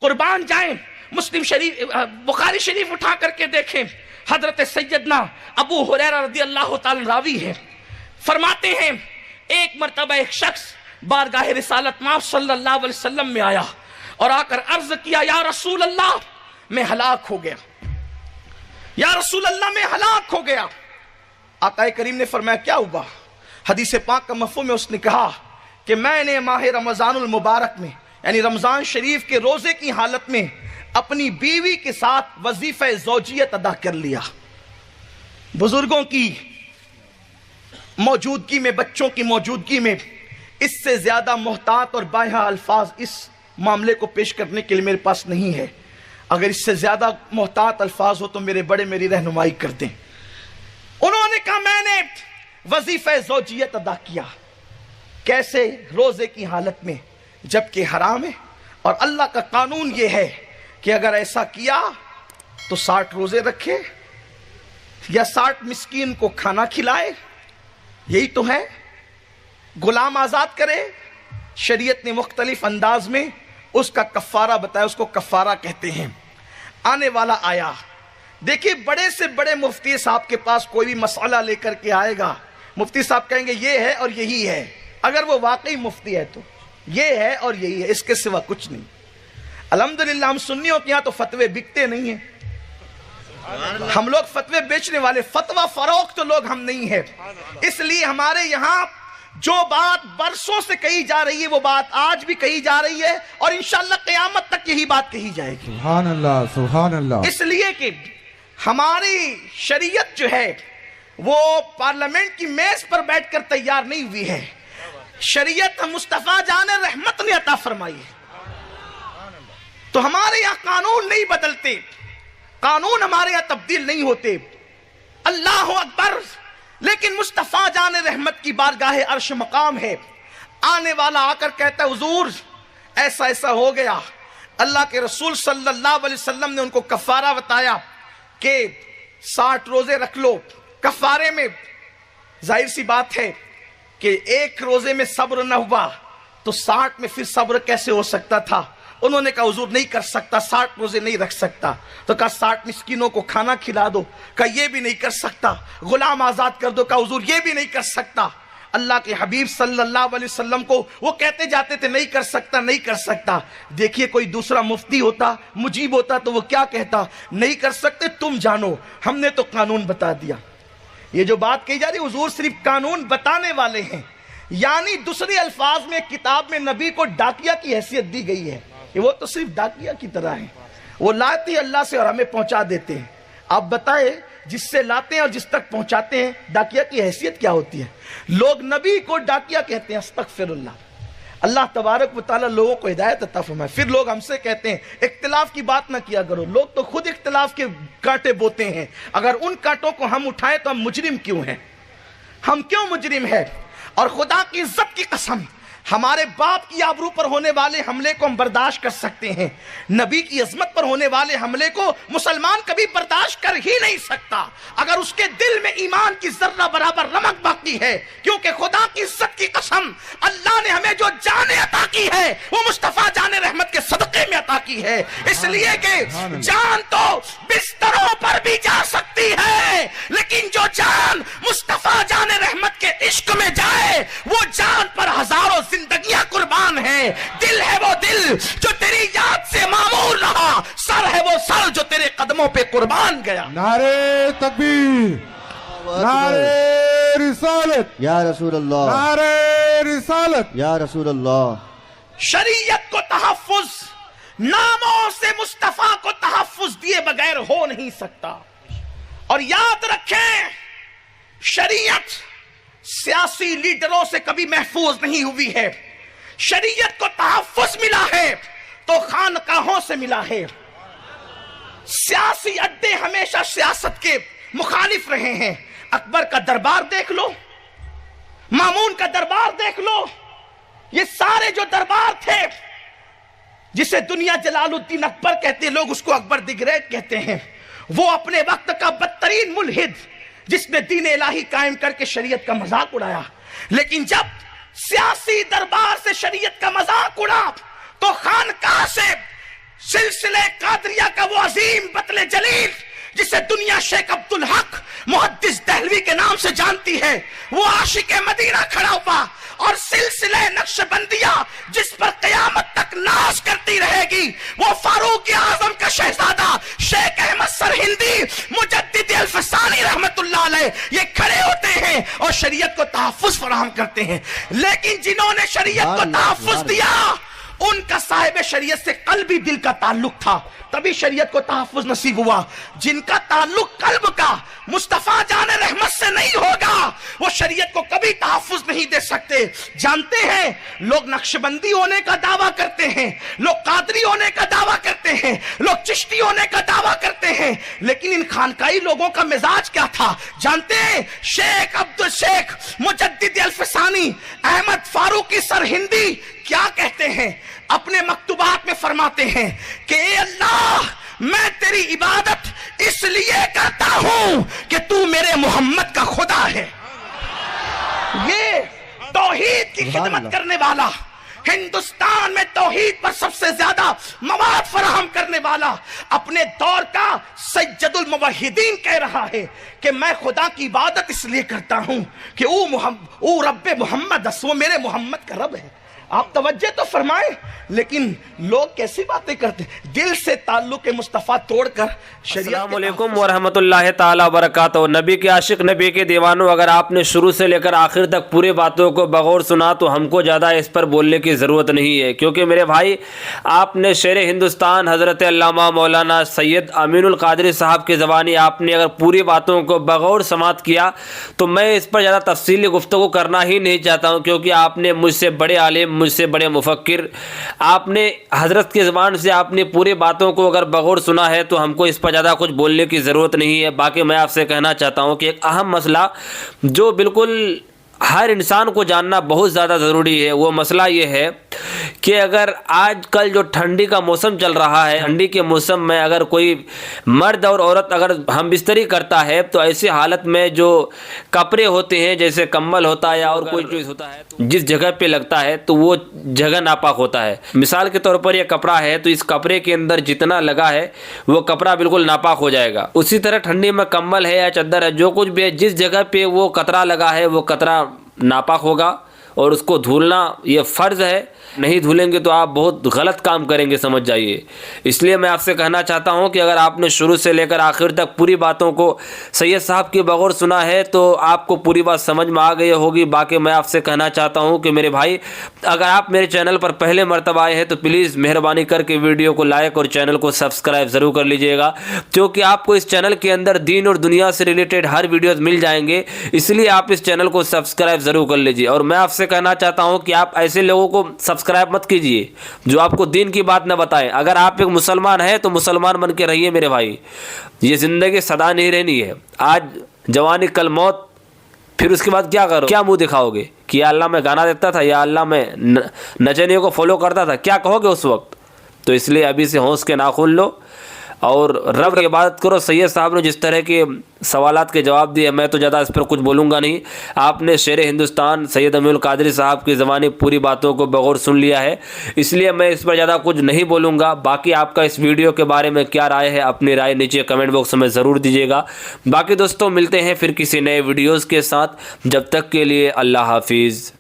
قربان جائیں، مسلم شریف بخاری شریف اٹھا کر کے دیکھیں، حضرت سیدنا ابو ہریرہ رضی اللہ تعالی راوی ہے، فرماتے ہیں ایک مرتبہ ایک شخص بارگاہ رسالت مآب صلی اللہ علیہ وسلم میں آیا اور آ کر عرض کیا، یا رسول اللہ میں ہلاک ہو گیا، یا رسول اللہ میں ہلاک ہو گیا۔ آقا کریم نے فرمایا کیا ہوا؟ حدیث پاک کا مفہوم ہے، اس نے کہا کہ میں نے ماہ رمضان المبارک میں یعنی رمضان شریف کے روزے کی حالت میں اپنی بیوی کے ساتھ وظیفہ زوجیت ادا کر لیا۔ بزرگوں کی موجودگی میں، بچوں کی موجودگی میں اس سے زیادہ محتاط اور بائیہا الفاظ اس معاملے کو پیش کرنے کے لیے میرے پاس نہیں ہے۔ اگر اس سے زیادہ محتاط الفاظ ہو تو میرے بڑے میری رہنمائی کر دیں۔ انہوں نے کہا میں نے وظیفہ زوجیت ادا کیا۔ کیسے؟ روزے کی حالت میں، جبکہ حرام ہے، اور اللہ کا قانون یہ ہے کہ اگر ایسا کیا تو 60 روزے رکھے یا 60 مسکین کو کھانا کھلائے، یہی تو ہے، غلام آزاد کرے۔ شریعت نے مختلف انداز میں اس کا کفارہ بتایا، اس کو کفارہ کہتے ہیں۔ آنے والا آیا، دیکھیے بڑے سے بڑے مفتی صاحب کے پاس کوئی بھی مسئلہ لے کر کے آئے گا، مفتی صاحب کہیں گے یہ ہے اور یہی ہے، اگر وہ واقعی مفتی ہے تو یہ ہے اور یہی ہے، اس کے سوا کچھ نہیں۔ الحمدللہ ہم سنیوں کے یہاں تو فتوے بکتے نہیں ہیں، ہم لوگ فتوے بیچنے والے، فتوہ فروخت لوگ ہم نہیں ہیں۔ اس لیے ہمارے یہاں جو بات برسوں سے کہی جا رہی ہے وہ بات آج بھی کہی جا رہی ہے، اور انشاءاللہ قیامت تک یہی بات کہی جائے گی۔ سبحان اللہ، سبحان اللہ۔ اس لیے کہ ہماری شریعت جو ہے وہ پارلیمنٹ کی میز پر بیٹھ کر تیار نہیں ہوئی ہے، شریعت مصطفیٰ جان رحمت نے عطا فرمائی ہے۔ تو ہمارے یہاں قانون نہیں بدلتے، قانون ہمارے یہاں تبدیل نہیں ہوتے، اللہ اکبر، لیکن مصطفیٰ جان رحمت کی بارگاہ عرش مقام ہے۔ آنے والا آ کر کہتا ہے حضور ایسا ایسا ہو گیا، اللہ کے رسول صلی اللہ علیہ وسلم نے ان کو کفارہ بتایا کہ 60 روزے رکھ لو۔ کفارے میں ظاہر سی بات ہے کہ ایک روزے میں صبر نہ ہوا تو 60 میں پھر صبر کیسے ہو سکتا تھا؟ انہوں نے کہا حضور نہیں کر سکتا، 60 روزے نہیں رکھ سکتا، تو کہا 60 مسکینوں کو کھانا کھلا دو، کہا یہ بھی نہیں کر سکتا، غلام آزاد کر دو، کہا حضور یہ بھی نہیں کر سکتا۔ اللہ کے حبیب صلی اللہ علیہ وسلم کو وہ کہتے جاتے تھے نہیں کر سکتا، نہیں کر سکتا۔ دیکھیے کوئی دوسرا مفتی ہوتا، مجیب ہوتا تو وہ کیا کہتا؟ نہیں کر سکتے تم جانو، ہم نے تو قانون بتا دیا۔ یہ جو بات کہی جا رہی حضور صرف قانون بتانے والے ہیں، یعنی دوسرے الفاظ میں کتاب میں نبی کو ڈاکیا کی حیثیت دی گئی ہے کہ وہ تو صرف ڈاکیا کی طرح ہیں، وہ لاتے ہیں اللہ سے اور ہمیں پہنچا دیتے ہیں۔ آپ بتائیں جس سے لاتے ہیں اور جس تک پہنچاتے ہیں ڈاکیا کی حیثیت کیا ہوتی ہے؟ لوگ نبی کو ڈاکیا کہتے ہیں، استغفر اللہ۔ اللہ تبارک و تعالیٰ لوگوں کو ہدایت عطا فرمائے۔ پھر لوگ ہم سے کہتے ہیں اختلاف کی بات نہ کیا کرو، لوگ تو خود اختلاف کے کانٹے بوتے ہیں، اگر ان کانٹوں کو ہم اٹھائیں تو ہم مجرم کیوں ہیں؟ ہم کیوں مجرم ہیں؟ اور خدا کی عزت کی قسم ہمارے باپ کی آبرو پر ہونے والے حملے کو ہم برداشت کر سکتے ہیں، نبی کی عظمت پر ہونے والے حملے کو مسلمان کبھی برداشت کر ہی نہیں سکتا اگر اس کے دل میں ایمان کی ذرہ برابر رمق باقی ہے، کیونکہ خدا کی عزت کی قسم اللہ نے ہمیں جو جان عطا کی ہے وہ مصطفیٰ جان رحمت کے صدقے میں عطا کی ہے، اس لیے کہ جان تو بستروں پر بھی جا سکتی ہے، لیکن جو جان مصطفیٰ جان رحمت کے عشق میں جائے وہ جان پر ہزاروں زندگیاں قربان ہیں۔ دل ہے وہ دل جو تیری یاد سے معمور رہا، سر ہے وہ سر جو تیرے قدموں پہ قربان گیا۔ نعرے تکبیر، نعرے رسالت یا رسول اللہ، نعرے رسالت یا رسول اللہ۔ شریعت کو تحفظ ناموں سے مصطفیٰ کو تحفظ دیے بغیر ہو نہیں سکتا، اور یاد رکھیں شریعت سیاسی لیڈروں سے کبھی محفوظ نہیں ہوئی ہے، شریعت کو تحفظ ملا ہے تو خانقاہوں سے ملا ہے۔ سیاسی اڈے ہمیشہ سیاست کے مخالف رہے ہیں، اکبر کا دربار دیکھ لو، مامون کا دربار دیکھ لو، یہ سارے جو دربار تھے جسے دنیا جلال الدین اکبر کہتے ہیں، لوگ اس کو اکبر دی گریٹ کہتے ہیں، وہ اپنے وقت کا بدترین ملحد جس نے دین الہی قائم کر کے شریعت کا مذاق اڑایا، لیکن جب سیاسی دربار سے شریعت کا مذاق اڑا تو خانقاہ سے سلسلہ قادریہ کا وہ عظیم بطل جلیل جسے دنیا شیخ عبدالحق محدث دہلوی کے نام سے جانتی ہے، وہ عاشق مدینہ کھڑا ہوا، اور سلسلہ نقشبندیہ جس پر قیامت تک ناز کرتی رہے گی، وہ فاروق اعظم کا شہزادہ شیخ احمد سرہندی مجدد الفسانی رحمت اللہ علیہ یہ کھڑے ہوتے ہیں اور شریعت کو تحفظ فراہم کرتے ہیں۔ لیکن جنہوں نے شریعت کو تحفظ دیا ان کا صاحب شریعت سے قلبی دل کا تعلق تھا، تبھی شریعت کو تحفظ نصیب ہوا۔ جن کا تعلق قلب کا مصطفیٰ جان رحمت سے نہیں ہوگا وہ شریعت کو کبھی تحفظ نہیں دے سکتے۔ جانتے ہیں لوگ نقشبندی ہونے کا دعویٰ کرتے ہیں، لوگ قادری ہونے کا دعویٰ کرتے ہیں، لوگ چشتی ہونے کا دعویٰ کرتے ہیں، لیکن ان خانقائی لوگوں کا مزاج کیا تھا جانتے ہیں؟ شیخ عبدالشیخ مجدد الفسانی احمد فاروقی سرہندی کیا کہتے ہیں؟ اپنے مکتوبات میں فرماتے ہیں کہ اے اللہ میں تیری عبادت اس لیے کرتا ہوں کہ تو میرے محمد کا خدا ہے۔ یہ توحید کی خدمت کرنے والا، ہندوستان میں توحید پر سب سے زیادہ مواد فراہم کرنے والا، اپنے دور کا سید الموحدین کہہ رہا ہے کہ میں خدا کی عبادت اس لیے کرتا ہوں کہ او رب محمد، وہ میرے محمد کا رب ہے۔ آپ توجہ تو فرمائیں، لیکن لوگ کیسی باتیں کرتے ہیں؟ دل سے تعلق مصطفیٰ توڑ کر شریعت۔ السلام علیکم ورحمۃ اللہ تعالی وبرکاتہ۔ نبی کے عاشق، نبی کے دیوانوں، اگر آپ نے شروع سے لے کر آخر تک پورے باتوں کو بغور سنا تو ہم کو زیادہ اس پر بولنے کی ضرورت نہیں ہے، کیونکہ میرے بھائی آپ نے شیر ہندوستان حضرت علامہ مولانا سید امین القادری صاحب کی زبانی آپ نے اگر پوری باتوں کو بغور سماعت کیا تو میں اس پر زیادہ تفصیلی گفتگو کرنا ہی نہیں چاہتا ہوں، کیونکہ آپ نے مجھ سے بڑے عالم، مجھ سے بڑے مفکر، آپ نے حضرت کی زبان سے آپ نے پوری باتوں کو اگر بغور سنا ہے تو ہم کو اس پر زیادہ کچھ بولنے کی ضرورت نہیں ہے۔ باقی میں آپ سے کہنا چاہتا ہوں کہ ایک اہم مسئلہ جو بالکل ہر انسان کو جاننا بہت زیادہ ضروری ہے، وہ مسئلہ یہ ہے کہ اگر آج کل جو ٹھنڈی کا موسم چل رہا ہے، ٹھنڈی کے موسم میں اگر کوئی مرد اور عورت اگر ہم بستری کرتا ہے تو ایسی حالت میں جو کپڑے ہوتے ہیں جیسے کمبل ہوتا ہے یا اور کوئی چیز ہوتا ہے جس جگہ پہ لگتا ہے تو وہ جگہ ناپاک ہوتا ہے۔ مثال کے طور پر یہ کپڑا ہے تو اس کپڑے کے اندر جتنا لگا ہے وہ کپڑا بالکل ناپاک ہو جائے گا۔ اسی طرح ٹھنڈی میں کمبل ہے یا چادر ہے، جو کچھ بھی ہے، جس جگہ پہ وہ قطرہ لگا ہے وہ قطرہ ناپاک ہوگا اور اس کو دھولنا یہ فرض ہے۔ نہیں دھولیں گے تو آپ بہت غلط کام کریں گے، سمجھ جائیے۔ اس لیے میں آپ سے کہنا چاہتا ہوں کہ اگر آپ نے شروع سے لے کر آخر تک پوری باتوں کو سید صاحب کے بغور سنا ہے تو آپ کو پوری بات سمجھ میں آ گئی ہوگی۔ باقی میں آپ سے کہنا چاہتا ہوں کہ میرے بھائی اگر آپ میرے چینل پر پہلے مرتبہ آئے ہیں تو پلیز مہربانی کر کے ویڈیو کو لائک اور چینل کو سبسکرائب ضرور کر لیجئے گا، کیونکہ آپ کو اس چینل کے اندر دین اور دنیا سے ریلیٹڈ ہر ویڈیوز مل جائیں گے، اس لیے آپ اس چینل کو سبسکرائب ضرور کر لیجئے۔ اور میں آپ سے کہنا چاہتا ہوں کہ آپ ایسے لوگوں کو سبسکرائب مت کیجیے جو آپ کو دین کی بات نہ بتائیں۔ اگر آپ ایک مسلمان ہیں تو مسلمان بن کے رہیے میرے بھائی، یہ زندگی سدا نہیں رہنی ہے۔ آج جوانی کل موت، پھر اس کے بعد کیا کرو، کیا منہ دکھاؤ گے کہ یا اللہ میں گانا دیتا تھا، یا اللہ میں نچنیوں کو فالو کرتا تھا، کیا کہو گے اس وقت؟ تو اس لیے ابھی سے ہوش کے ناخن لو اور رب کی عبادت کرو۔ سید صاحب نے جس طرح کے سوالات کے جواب دیے، میں تو زیادہ اس پر کچھ بولوں گا نہیں۔ آپ نے شیر ہندوستان سید امین القادری صاحب کی زبانی پوری باتوں کو بغور سن لیا ہے، اس لیے میں اس پر زیادہ کچھ نہیں بولوں گا۔ باقی آپ کا اس ویڈیو کے بارے میں کیا رائے ہے، اپنی رائے نیچے کمنٹ باکس میں ضرور دیجیے گا۔ باقی دوستوں ملتے ہیں پھر کسی نئے ویڈیوز کے ساتھ، جب تک کے لیے اللہ حافظ۔